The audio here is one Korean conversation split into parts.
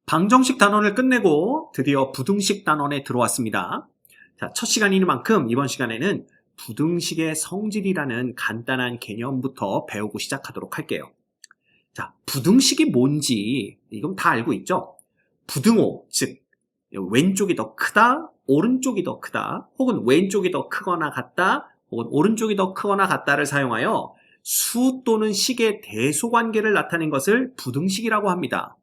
방정식 단원을 끝내고 드디어 부등식 단원에 들어왔습니다. 자, 첫 시간이니만큼 이번 시간에는 부등식의 성질이라는 간단한 개념부터 배우고 시작하도록 할게요. 자, 부등식이 뭔지 이건 다 알고 있죠? 부등호, 즉 왼쪽이 더 크다, 오른쪽이 더 크다, 혹은 왼쪽이 더 크거나 같다, 혹은 오른쪽이 더 크거나 같다를 사용하여 수 또는 식의 대소관계를 나타낸 것을 부등식이라고 합니다.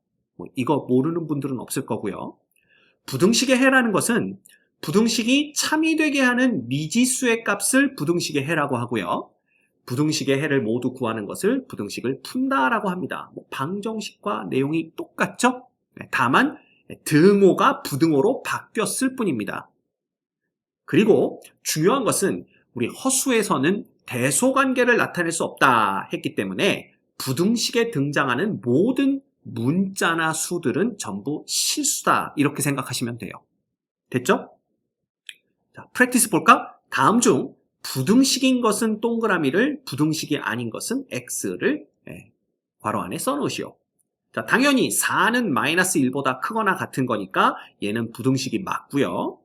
이거 모르는 분들은 없을 거고요. 부등식의 해라는 것은 부등식이 참이 되게 하는 미지수의 값을 부등식의 해라고 하고요. 부등식의 해를 모두 구하는 것을 부등식을 푼다라고 합니다. 방정식과 내용이 똑같죠? 다만 등호가 부등호로 바뀌었을 뿐입니다. 그리고 중요한 것은 우리 허수에서는 대소관계를 나타낼 수 없다 했기 때문에 부등식에 등장하는 모든 문자나 수들은 전부 실수다 이렇게 생각하시면 돼요. 됐죠? 자, 프랙티스 볼까? 다음 중 부등식인 것은 동그라미를, 부등식이 아닌 것은 X를 괄호 안에 써놓으시오. 자, 당연히 4는 마이너스 1보다 크거나 같은 거니까 얘는 부등식이 맞고요.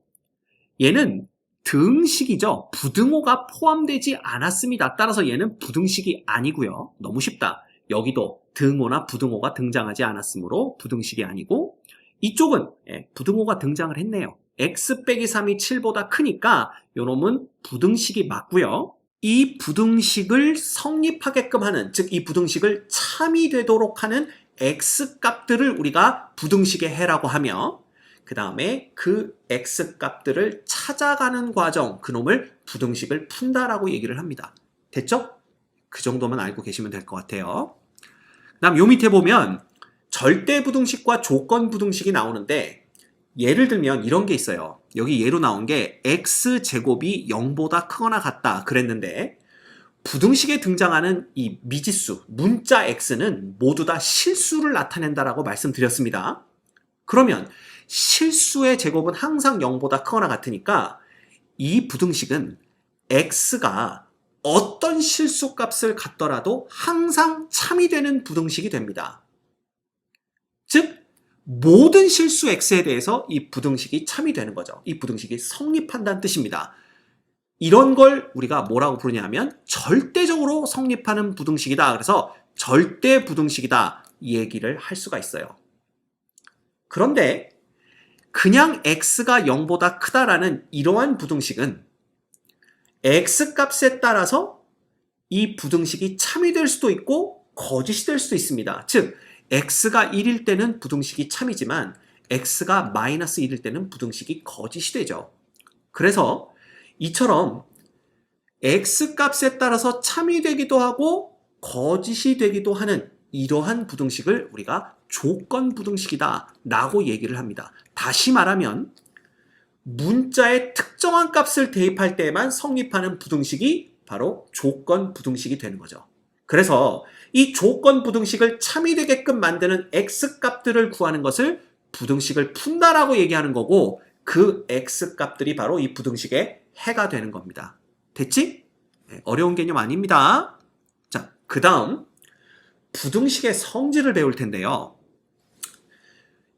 얘는 등식이죠. 부등호가 포함되지 않았습니다. 따라서 얘는 부등식이 아니고요. 너무 쉽다. 여기도 등호나 부등호가 등장하지 않았으므로 부등식이 아니고, 이쪽은 부등호가 등장을 했네요. x 빼기 3이 7보다 크니까 요놈은 부등식이 맞고요. 이 부등식을 성립하게끔 하는, 즉 이 부등식을 참이 되도록 하는 x 값들을 우리가 부등식의 해라고 하며, 그 다음에 그 x 값들을 찾아가는 과정, 그놈을 부등식을 푼다라고 얘기를 합니다. 됐죠? 그 정도만 알고 계시면 될 것 같아요. 그 다음 요 밑에 보면 절대 부등식과 조건 부등식이 나오는데, 예를 들면 이런 게 있어요. 여기 예로 나온 게 x제곱이 0보다 크거나 같다 그랬는데, 부등식에 등장하는 이 미지수, 문자 x는 모두 다 실수를 나타낸다라고 말씀드렸습니다. 그러면 실수의 제곱은 항상 0보다 크거나 같으니까 이 부등식은 x가 어떤 실수 값을 갖더라도 항상 참이 되는 부등식이 됩니다. 즉 모든 실수 x에 대해서 이 부등식이 참이 되는 거죠. 이 부등식이 성립한다는 뜻입니다. 이런 걸 우리가 뭐라고 부르냐면 절대적으로 성립하는 부등식이다. 그래서 절대 부등식이다 이 얘기를 할 수가 있어요. 그런데 그냥 x가 0보다 크다라는 이러한 부등식은 x값에 따라서 이 부등식이 참이 될 수도 있고 거짓이 될 수도 있습니다. 즉 x가 1일 때는 부등식이 참이지만 x가 마이너스 1일 때는 부등식이 거짓이 되죠. 그래서 이처럼 x값에 따라서 참이 되기도 하고 거짓이 되기도 하는 이러한 부등식을 우리가 조건 부등식이다 라고 얘기를 합니다. 다시 말하면 문자의 특정한 값을 대입할 때만 성립하는 부등식이 바로 조건 부등식이 되는 거죠. 그래서 이 조건 부등식을 참이 되게끔 만드는 x값들을 구하는 것을 부등식을 푼다라고 얘기하는 거고, 그 x값들이 바로 이 부등식의 해가 되는 겁니다. 됐지? 어려운 개념 아닙니다. 자, 그 다음 부등식의 성질을 배울 텐데요.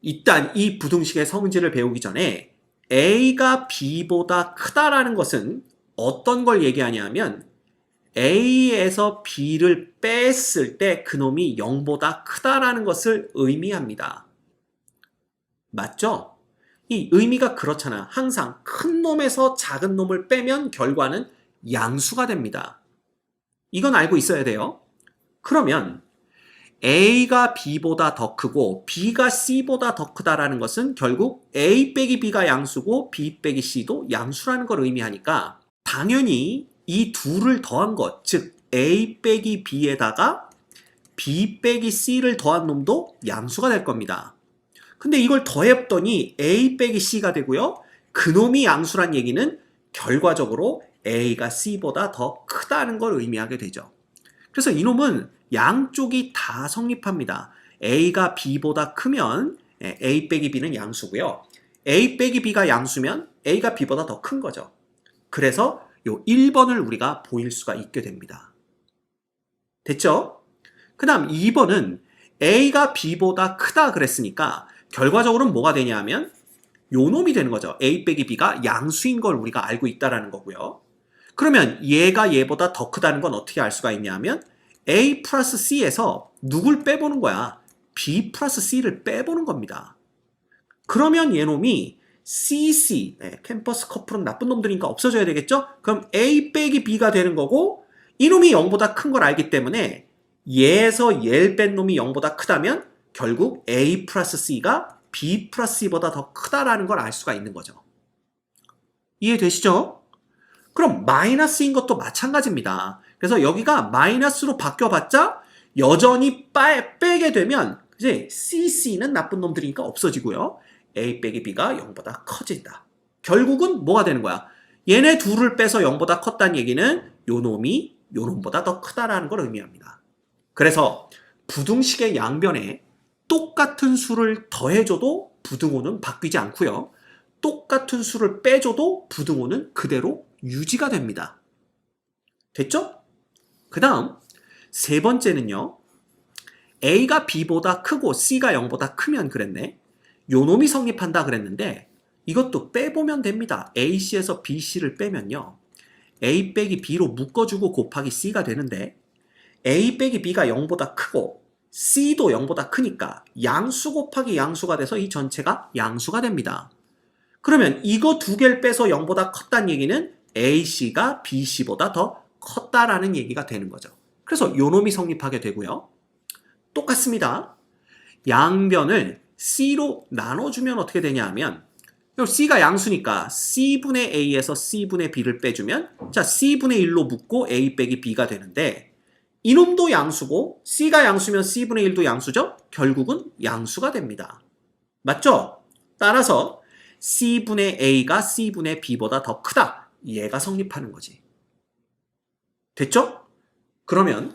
일단 이 부등식의 성질을 배우기 전에 a가 b보다 크다라는 것은 어떤 걸 얘기하냐면 a에서 b를 뺐을 때 그놈이 0보다 크다라는 것을 의미합니다. 맞죠? 이 의미가 그렇잖아. 항상 큰 놈에서 작은 놈을 빼면 결과는 양수가 됩니다. 이건 알고 있어야 돼요. 그러면 a가 b보다 더 크고 b가 c보다 더 크다라는 것은 결국 a 빼기 b가 양수고 b 빼기 c도 양수라는 걸 의미하니까 당연히 이 둘을 더한 것, 즉 a 빼기 b에다가 b 빼기 c를 더한 놈도 양수가 될 겁니다. 근데 이걸 더했더니 a 빼기 c가 되고요. 그놈이 양수란 얘기는 결과적으로 a가 c보다 더 크다는 걸 의미하게 되죠. 그래서 이놈은 양쪽이 다 성립합니다. a가 b보다 크면 a 빼기 b는 양수고요. a 빼기 b가 양수면 a가 b보다 더 큰 거죠. 그래서 요 1번을 우리가 보일 수가 있게 됩니다. 됐죠? 그 다음 2번은 a가 b보다 크다 그랬으니까 결과적으로는 뭐가 되냐 하면 요 놈이 되는 거죠. A 빼기 B가 양수인 걸 우리가 알고 있다라는 거고요. 그러면 얘가 얘보다 더 크다는 건 어떻게 알 수가 있냐 하면 A 플러스 C에서 누굴 빼보는 거야? B 플러스 C를 빼보는 겁니다. 그러면 얘놈이 CC, 캠퍼스 커플은 나쁜 놈들이니까 없어져야 되겠죠? 그럼 A 빼기 B가 되는 거고 이놈이 0보다 큰 걸 알기 때문에 얘에서 얘를 뺀 놈이 0보다 크다면 결국 A 플러스 C가 B 플러스 C보다 더 크다라는 걸 알 수가 있는 거죠. 이해되시죠? 그럼 마이너스인 것도 마찬가지입니다. 그래서 여기가 마이너스로 바뀌어봤자 여전히 빼게 되면 이제 CC는 나쁜 놈들이니까 없어지고요. A 빼기 B가 0보다 커진다. 결국은 뭐가 되는 거야? 얘네 둘을 빼서 0보다 컸다는 얘기는 요 놈이 요 놈보다 더 크다라는 걸 의미합니다. 그래서 부등식의 양변에 똑같은 수를 더해줘도 부등호는 바뀌지 않고요. 똑같은 수를 빼줘도 부등호는 그대로 유지가 됩니다. 됐죠? 그 다음 세 번째는요. A가 B보다 크고 C가 0보다 크면 그랬네. 요 놈이 성립한다 그랬는데 이것도 빼보면 됩니다. AC에서 BC를 빼면요. A 빼기 B로 묶어주고 곱하기 C가 되는데 A 빼기 B가 0보다 크고 C도 0보다 크니까 양수 곱하기 양수가 돼서 이 전체가 양수가 됩니다. 그러면 이거 두 개를 빼서 0보다 컸다는 얘기는 AC가 BC보다 더 컸다라는 얘기가 되는 거죠. 그래서 요 놈이 성립하게 되고요. 똑같습니다. 양변을 C로 나눠주면 어떻게 되냐 하면 C가 양수니까 C분의 A에서 C분의 B를 빼주면 자 C분의 1로 묶고 A 빼기 B가 되는데 이놈도 양수고 C가 양수면 C분의 1도 양수죠? 결국은 양수가 됩니다. 맞죠? 따라서 C분의 A가 C분의 B보다 더 크다. 얘가 성립하는 거지. 됐죠? 그러면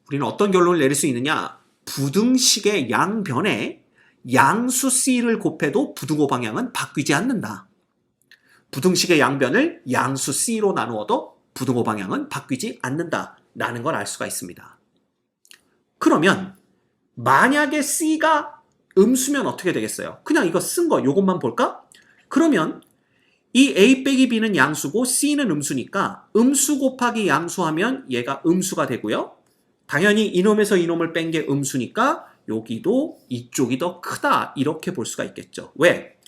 우리는 어떤 결론을 내릴 수 있느냐? 부등식의 양변에 양수 C를 곱해도 부등호 방향은 바뀌지 않는다. 부등식의 양변을 양수 C로 나누어도 부등호 방향은 바뀌지 않는다. 라는 걸 알 수가 있습니다. 그러면 만약에 C가 음수면 어떻게 되겠어요? 그냥 이거 쓴 거 요것만 볼까? 그러면 이 A 빼기 B는 양수고 C는 음수니까 음수 곱하기 양수하면 얘가 음수가 되고요. 당연히 이놈에서 이놈을 뺀 게 음수니까 여기도 이쪽이 더 크다 이렇게 볼 수가 있겠죠. 왜?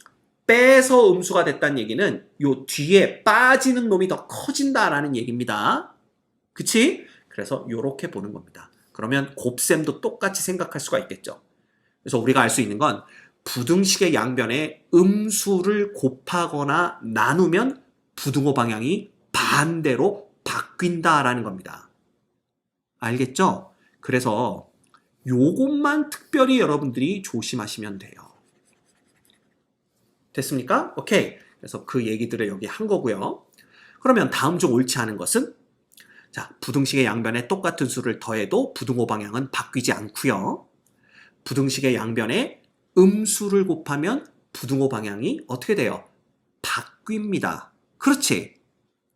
빼서 음수가 됐다는 얘기는 요 뒤에 빠지는 놈이 더 커진다라는 얘기입니다. 그치? 그래서 이렇게 보는 겁니다. 그러면 곱셈도 똑같이 생각할 수가 있겠죠. 그래서 우리가 알 수 있는 건 부등식의 양변에 음수를 곱하거나 나누면 부등호 방향이 반대로 바뀐다라는 겁니다. 알겠죠? 그래서 요것만 특별히 여러분들이 조심하시면 돼요. 됐습니까? 오케이. 그래서 그 얘기들을 여기 한 거고요. 그러면 다음 중 옳지 않은 것은 자, 부등식의 양변에 똑같은 수를 더해도 부등호 방향은 바뀌지 않고요. 부등식의 양변에 음수를 곱하면 부등호 방향이 어떻게 돼요? 바뀝니다. 그렇지?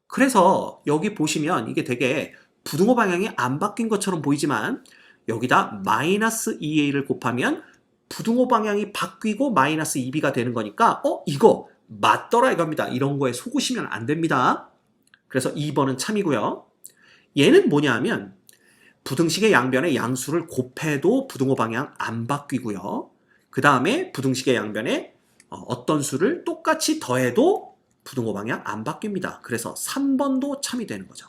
그래서 여기 보시면 이게 되게 부등호 방향이 안 바뀐 것처럼 보이지만 여기다 마이너스 2a를 곱하면 부등호 방향이 바뀌고 마이너스 2b가 되는 거니까 이거 맞더라 이겁니다. 이런 거에 속으시면 안 됩니다. 그래서 2번은 참이고요. 얘는 뭐냐 하면 부등식의 양변에 양수를 곱해도 부등호 방향 안 바뀌고요. 그 다음에 부등식의 양변에 어떤 수를 똑같이 더해도 부등호 방향 안 바뀝니다. 그래서 3번도 참이 되는 거죠.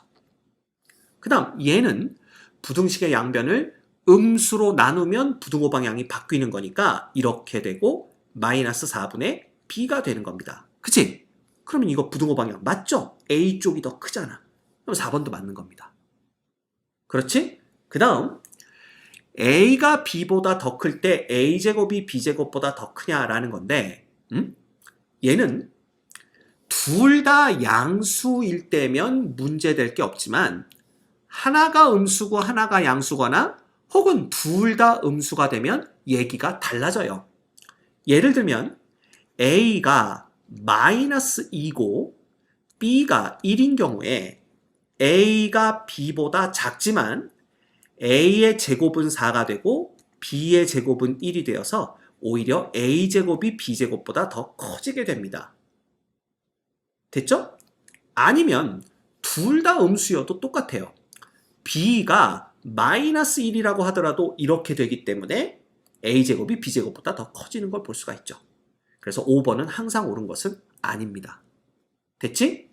그 다음 얘는 부등식의 양변을 음수로 나누면 부등호 방향이 바뀌는 거니까 이렇게 되고 마이너스 4분의 b가 되는 겁니다. 그치? 그러면 이거 부등호 방향 맞죠? A 쪽이 더 크잖아. 그럼 4번도 맞는 겁니다. 그렇지? 그 다음 A가 B보다 더 클 때 A제곱이 B제곱보다 더 크냐라는 건데 얘는 둘 다 양수일 때면 문제될 게 없지만 하나가 음수고 하나가 양수거나 혹은 둘 다 음수가 되면 얘기가 달라져요. 예를 들면 A가 마이너스 2고 B가 1인 경우에 A가 B보다 작지만 A의 제곱은 4가 되고 B의 제곱은 1이 되어서 오히려 a제곱이 b제곱보다 더 커지게 됩니다. 됐죠? 아니면 둘 다 음수여도 똑같아요. b가 마이너스 1이라고 하더라도 이렇게 되기 때문에 a제곱이 b제곱보다 더 커지는 걸 볼 수가 있죠. 그래서 5번은 항상 옳은 것은 아닙니다. 됐지?